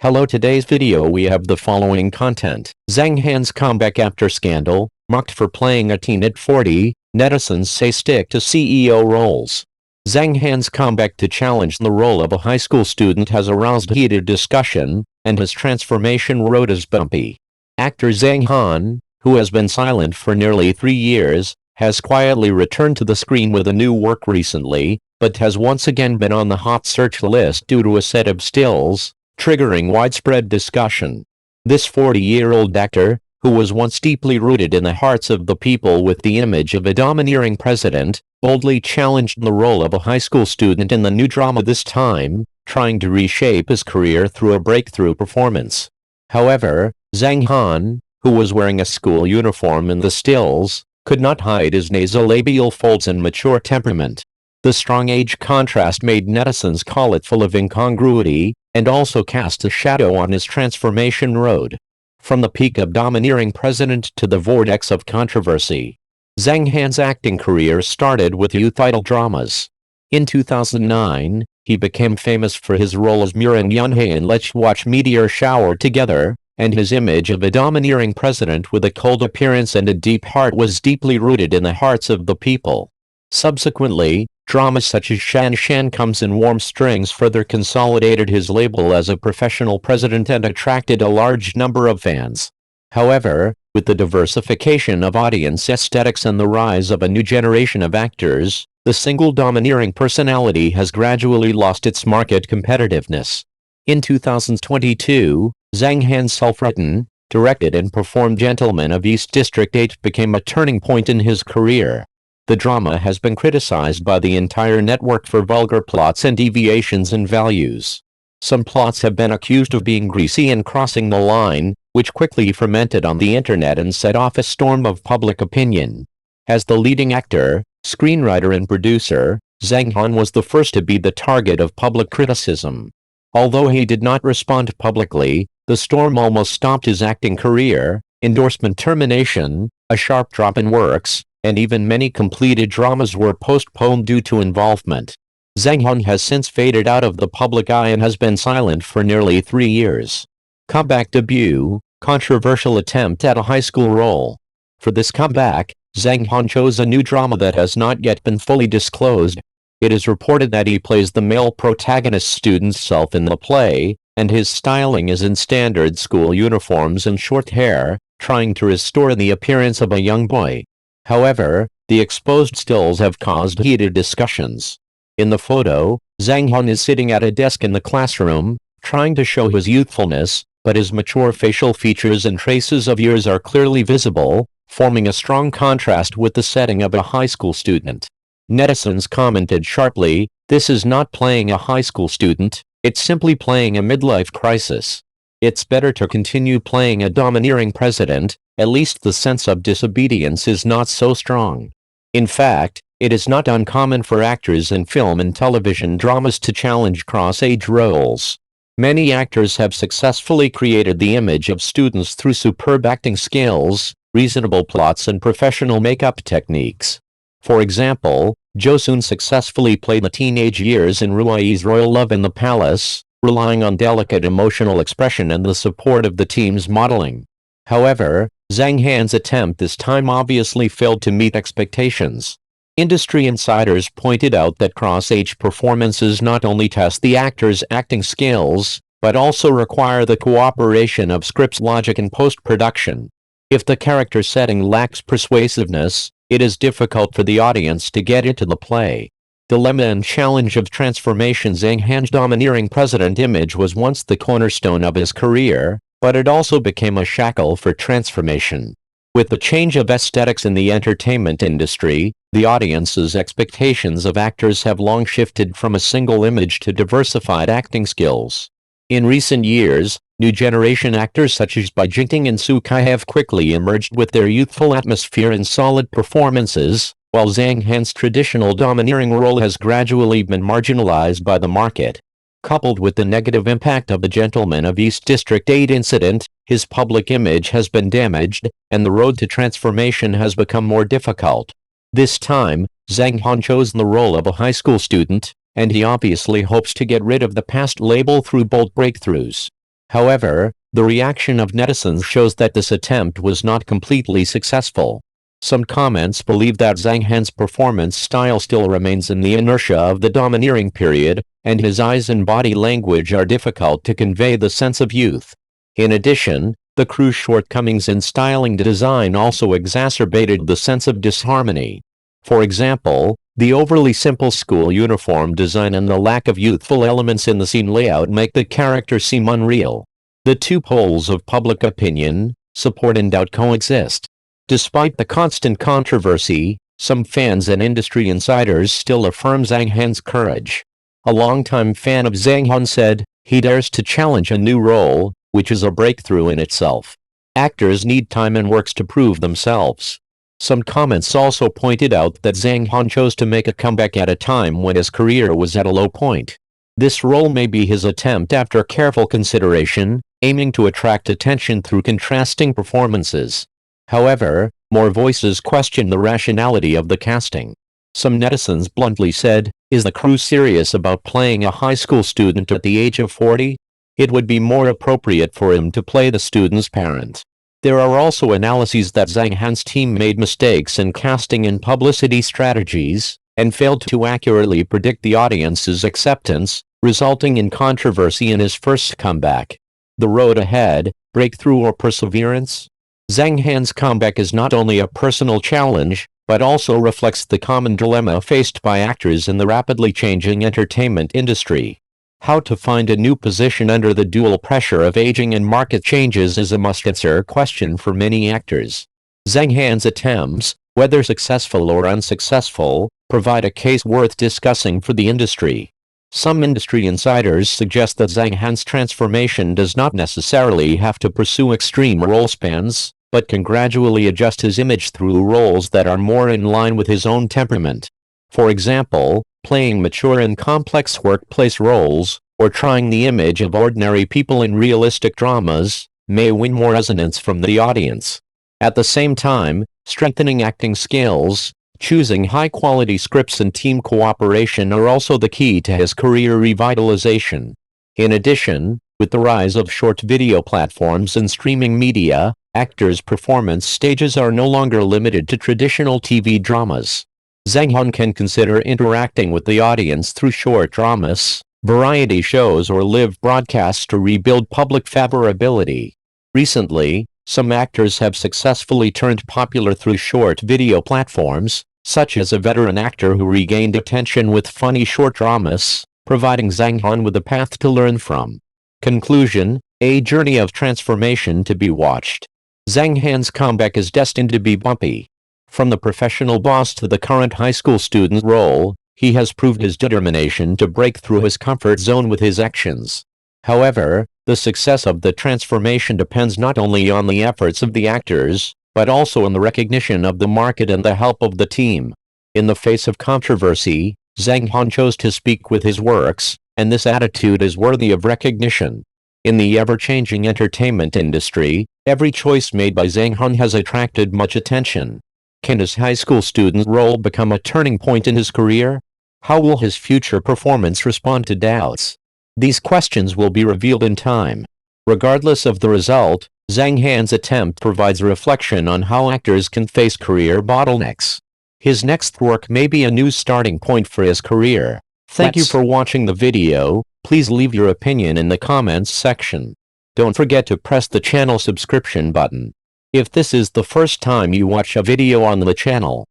Hello, today's video we have the following content. Zhang Han's comeback after scandal, mocked for playing a teen at 40, netizens say stick to CEO roles. Zhang Han's comeback to challenge the role of a high school student has aroused heated discussion, and his transformation road is bumpy. Actor Zhang Han, who has been silent for nearly 3 years, has quietly returned to the screen with a new work recently, but has once again been on the hot search list due to a set of stills, triggering widespread discussion. This 40-year-old actor, who was once deeply rooted in the hearts of the people with the image of a domineering president, boldly challenged the role of a high school student in the new drama this time, trying to reshape his career through a breakthrough performance. However, Zhang Han, who was wearing a school uniform in the stills, could not hide his nasolabial folds and mature temperament. The strong age contrast made netizens call it full of incongruity, and also cast a shadow on his transformation road. From the peak of domineering president to the vortex of controversy, Zhang Han's acting career started with youth idol dramas. In 2009, he became famous for his role as Murin Yunhei in Let's Watch Meteor Shower Together, and his image of a domineering president with a cold appearance and a deep heart was deeply rooted in the hearts of the people. Subsequently, dramas such as Shan Shan Comes in Warm Strings further consolidated his label as a professional president and attracted a large number of fans. However, with the diversification of audience aesthetics and the rise of a new generation of actors, the single domineering personality has gradually lost its market competitiveness. In 2022, Zhang Han's self-written, directed and performed Gentleman of East District 8 became a turning point in his career. The drama has been criticized by the entire network for vulgar plots and deviations in values. Some plots have been accused of being greasy and crossing the line, which quickly fermented on the internet and set off a storm of public opinion. As the leading actor, screenwriter and producer, Zhang Han was the first to be the target of public criticism. Although he did not respond publicly, the storm almost stopped his acting career. Endorsement termination, a sharp drop in works, and even many completed dramas were postponed due to involvement. Zhang Han has since faded out of the public eye and has been silent for nearly 3 years. Comeback debut, controversial attempt at a high school role. For this comeback, Zhang Han chose a new drama that has not yet been fully disclosed. It is reported that he plays the male protagonist student's self in the play, and his styling is in standard school uniforms and short hair, trying to restore the appearance of a young boy. However, the exposed stills have caused heated discussions. In the photo, Zhang Han is sitting at a desk in the classroom, trying to show his youthfulness, but his mature facial features and traces of years are clearly visible, forming a strong contrast with the setting of a high school student. Netizens commented sharply, "This is not playing a high school student, it's simply playing a midlife crisis. It's better to continue playing a domineering president, at least the sense of disobedience is not so strong." In fact, it is not uncommon for actors in film and television dramas to challenge cross-age roles. Many actors have successfully created the image of students through superb acting skills, reasonable plots and professional makeup techniques. For example, Jo Soon successfully played the teenage years in Ruai's Royal Love in the Palace, relying on delicate emotional expression and the support of the team's modeling. However, Zhang Han's attempt this time obviously failed to meet expectations. Industry insiders pointed out that cross-age performances not only test the actor's acting skills, but also require the cooperation of script's logic and post-production. If the character setting lacks persuasiveness, it is difficult for the audience to get into the play. Dilemma and challenge of transformation. Zhang Han's domineering president image was once the cornerstone of his career, but it also became a shackle for transformation. With the change of aesthetics in the entertainment industry, the audience's expectations of actors have long shifted from a single image to diversified acting skills. In recent years, new generation actors such as Bai Jingting and Su Kai have quickly emerged with their youthful atmosphere and solid performances, while Zhang Han's traditional domineering role has gradually been marginalized by the market. Coupled with the negative impact of the Gentleman of East District 8 incident, his public image has been damaged, and the road to transformation has become more difficult. This time, Zhang Han chose the role of a high school student, and he obviously hopes to get rid of the past label through bold breakthroughs. However, the reaction of netizens shows that this attempt was not completely successful. Some comments believe that Zhang Han's performance style still remains in the inertia of the domineering period, and his eyes and body language are difficult to convey the sense of youth. In addition, the crew's shortcomings in styling design also exacerbated the sense of disharmony. For example, the overly simple school uniform design and the lack of youthful elements in the scene layout make the character seem unreal. The two poles of public opinion, support and doubt, coexist. Despite the constant controversy, some fans and industry insiders still affirm Zhang Han's courage. A longtime fan of Zhang Han said, "He dares to challenge a new role, which is a breakthrough in itself. Actors need time and works to prove themselves." Some comments also pointed out that Zhang Han chose to make a comeback at a time when his career was at a low point. This role may be his attempt after careful consideration, aiming to attract attention through contrasting performances. However, more voices question the rationality of the casting. Some netizens bluntly said, "Is the crew serious about playing a high school student at the age of 40? It would be more appropriate for him to play the student's parent." There are also analyses that Zhang Han's team made mistakes in casting and publicity strategies, and failed to accurately predict the audience's acceptance, resulting in controversy in his first comeback. The road ahead, breakthrough or perseverance? Zhang Han's comeback is not only a personal challenge, but also reflects the common dilemma faced by actors in the rapidly changing entertainment industry. How to find a new position under the dual pressure of aging and market changes is a must-answer question for many actors. Zhang Han's attempts, whether successful or unsuccessful, provide a case worth discussing for the industry. Some industry insiders suggest that Zhang Han's transformation does not necessarily have to pursue extreme role spans, but can gradually adjust his image through roles that are more in line with his own temperament. For example, playing mature and complex workplace roles, or trying the image of ordinary people in realistic dramas, may win more resonance from the audience. At the same time, strengthening acting skills, choosing high-quality scripts and team cooperation are also the key to his career revitalization. In addition, with the rise of short video platforms and streaming media, actors' performance stages are no longer limited to traditional TV dramas. Zhang Han can consider interacting with the audience through short dramas, variety shows or live broadcasts to rebuild public favorability. Recently, some actors have successfully turned popular through short video platforms, such as a veteran actor who regained attention with funny short dramas, providing Zhang Han with a path to learn from. Conclusion: a journey of transformation to be watched. Zhang Han's comeback is destined to be bumpy. From the professional boss to the current high school student role, he has proved his determination to break through his comfort zone with his actions. However, the success of the transformation depends not only on the efforts of the actors, but also on the recognition of the market and the help of the team. In the face of controversy, Zhang Han chose to speak with his works, and this attitude is worthy of recognition. In the ever-changing entertainment industry, every choice made by Zhang Han has attracted much attention. Can his high school student role become a turning point in his career? How will his future performance respond to doubts? These questions will be revealed in time. Regardless of the result, Zhang Han's attempt provides a reflection on how actors can face career bottlenecks. His next work may be a new starting point for his career. Thank you for watching the video. Please leave your opinion in the comments section. Don't forget to press the channel subscription button. If this is the first time you watch a video on the channel,